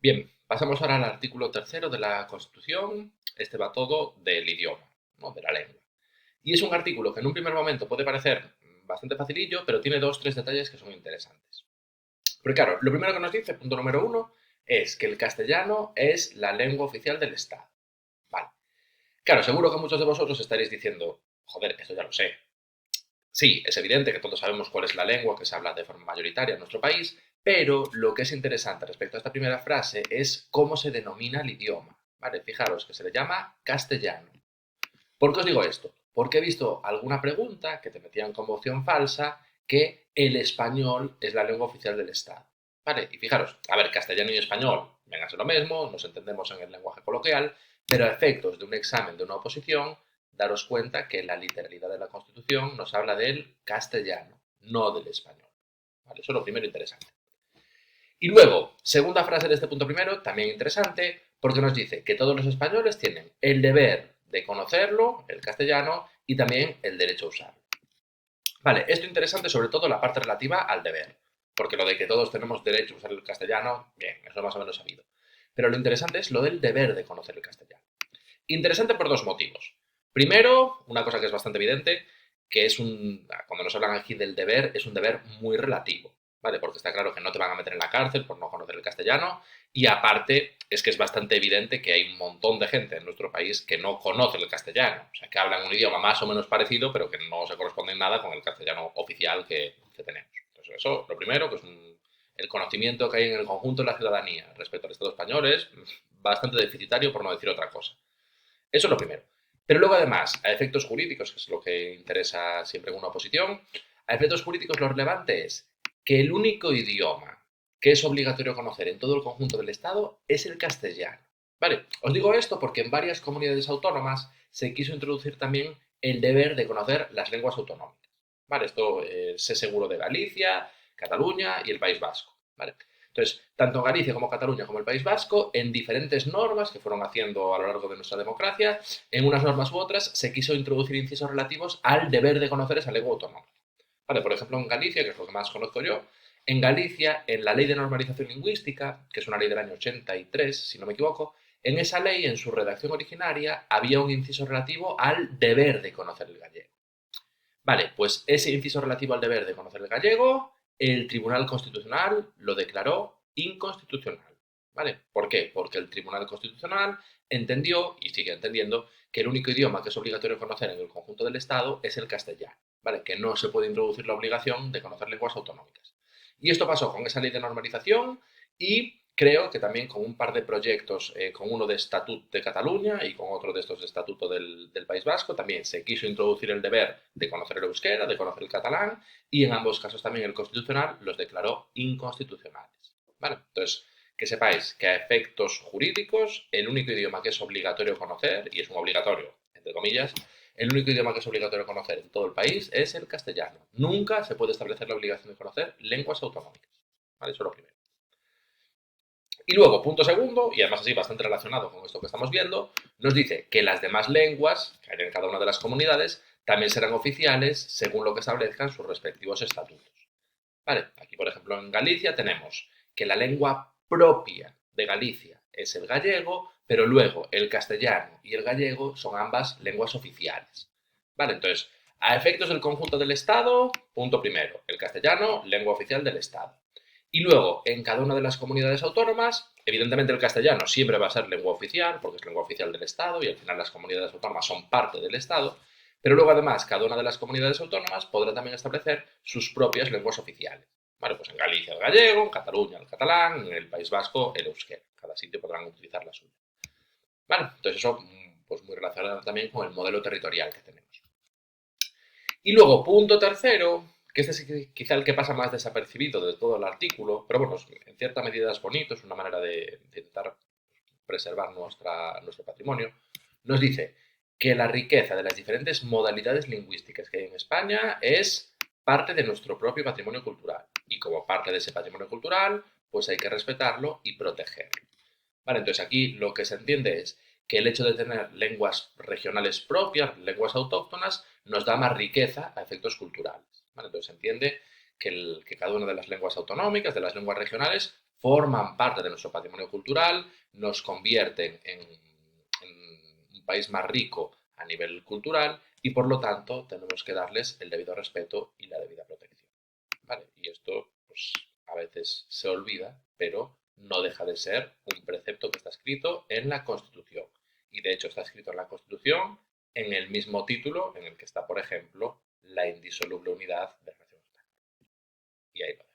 Bien, pasamos ahora al artículo tercero de la Constitución. Este va todo del idioma, ¿no? De la lengua. Y es un artículo que en un primer momento puede parecer bastante facilillo, pero tiene dos, tres detalles que son interesantes. Porque claro, lo primero que nos dice, punto número uno, es que el castellano es la lengua oficial del Estado. Vale. Claro, seguro que muchos de vosotros estaréis diciendo, joder, esto ya lo sé. Sí, es evidente que todos sabemos cuál es la lengua que se habla de forma mayoritaria en nuestro país, pero lo que es interesante respecto a esta primera frase es cómo se denomina el idioma. Vale, fijaros que se le llama castellano. ¿Por qué os digo esto? Porque he visto alguna pregunta que te metían como opción falsa que el español es la lengua oficial del Estado. Vale, y fijaros, a ver, castellano y español, vengan a ser lo mismo, nos entendemos en el lenguaje coloquial, pero a efectos de un examen de una oposición, daros cuenta que la literalidad de la Constitución nos habla del castellano, no del español. Vale, eso es lo primero interesante. Y luego, segunda frase de este punto primero, también interesante, porque nos dice que todos los españoles tienen el deber de conocerlo, el castellano, y también el derecho a usarlo. Vale, esto interesante sobre todo la parte relativa al deber, porque lo de que todos tenemos derecho a usar el castellano, bien, eso más o menos sabido. Pero lo interesante es lo del deber de conocer el castellano. Interesante por dos motivos. Primero, una cosa que es bastante evidente, que es cuando nos hablan aquí del deber, es un deber muy relativo, ¿vale? Porque está claro que no te van a meter en la cárcel por no conocer el castellano, y aparte es que es bastante evidente que hay un montón de gente en nuestro país que no conoce el castellano, o sea, que hablan un idioma más o menos parecido, pero que no se corresponde en nada con el castellano oficial que tenemos. Entonces, eso, lo primero, que es el conocimiento que hay en el conjunto de la ciudadanía respecto al Estado español es bastante deficitario, por no decir otra cosa. Eso es lo primero. Pero luego, además, a efectos jurídicos, que es lo que interesa siempre en una oposición, a efectos jurídicos lo relevante es que el único idioma que es obligatorio conocer en todo el conjunto del Estado es el castellano. Vale, os digo esto porque en varias comunidades autónomas se quiso introducir también el deber de conocer las lenguas autonómicas. Vale, esto sé seguro de Galicia, Cataluña y el País Vasco. Vale. Entonces, tanto Galicia como Cataluña como el País Vasco, en diferentes normas que fueron haciendo a lo largo de nuestra democracia, en unas normas u otras se quiso introducir incisos relativos al deber de conocer esa lengua autonómica. Vale, por ejemplo, en Galicia, que es lo que más conozco yo, en Galicia, en la Ley de Normalización Lingüística, que es una ley del año 83, si no me equivoco, en esa ley, en su redacción originaria, había un inciso relativo al deber de conocer el gallego. Vale, pues ese inciso relativo al deber de conocer el gallego, el Tribunal Constitucional lo declaró inconstitucional. ¿Vale? ¿Por qué? Porque el Tribunal Constitucional entendió, y sigue entendiendo, que el único idioma que es obligatorio conocer en el conjunto del Estado es el castellano. ¿Vale? Que no se puede introducir la obligación de conocer lenguas autonómicas. Y esto pasó con esa ley de normalización y creo que también con un par de proyectos, con uno de Estatut de Cataluña y con otro de estos de Estatuto del País Vasco, también se quiso introducir el deber de conocer el euskera, de conocer el catalán, y en ambos casos también el Constitucional los declaró inconstitucionales. ¿Vale? Entonces, que sepáis que a efectos jurídicos, el único idioma que es obligatorio conocer, y es un obligatorio, entre comillas, el único idioma que es obligatorio conocer en todo el país es el castellano. Nunca se puede establecer la obligación de conocer lenguas autonómicas. ¿Vale? Eso es lo primero. Y luego, punto segundo, y además así bastante relacionado con esto que estamos viendo, nos dice que las demás lenguas que hay en cada una de las comunidades también serán oficiales según lo que establezcan sus respectivos estatutos. Vale, aquí por ejemplo en Galicia tenemos que la lengua propia de Galicia es el gallego, pero luego el castellano y el gallego son ambas lenguas oficiales. Vale, entonces, a efectos del conjunto del Estado, punto primero, el castellano, lengua oficial del Estado. Y luego, en cada una de las comunidades autónomas, evidentemente el castellano siempre va a ser lengua oficial, porque es lengua oficial del Estado y al final las comunidades autónomas son parte del Estado, pero luego además cada una de las comunidades autónomas podrá también establecer sus propias lenguas oficiales. Vale, pues en Galicia el gallego, en Cataluña el catalán, en el País Vasco el euskera. Cada sitio podrán utilizar la suya. Vale, entonces eso pues muy relacionado también con el modelo territorial que tenemos. Y luego, punto tercero, que este es quizá el que pasa más desapercibido de todo el artículo, pero bueno, en cierta medida es bonito, es una manera de intentar preservar nuestro patrimonio, nos dice que la riqueza de las diferentes modalidades lingüísticas que hay en España es parte de nuestro propio patrimonio cultural. Y como parte de ese patrimonio cultural, pues hay que respetarlo y protegerlo. Vale, entonces aquí lo que se entiende es que el hecho de tener lenguas regionales propias, lenguas autóctonas, nos da más riqueza a efectos culturales. ¿Vale? Entonces se entiende que cada una de las lenguas autonómicas, de las lenguas regionales, forman parte de nuestro patrimonio cultural, nos convierten en un país más rico a nivel cultural y por lo tanto tenemos que darles el debido respeto y la debida protección. ¿Vale? Y esto pues, a veces se olvida, pero no deja de ser un precepto que está escrito en la Constitución. Y de hecho está escrito en la Constitución en el mismo título en el que está, por ejemplo, la indisoluble unidad de la nación española. Y ahí lo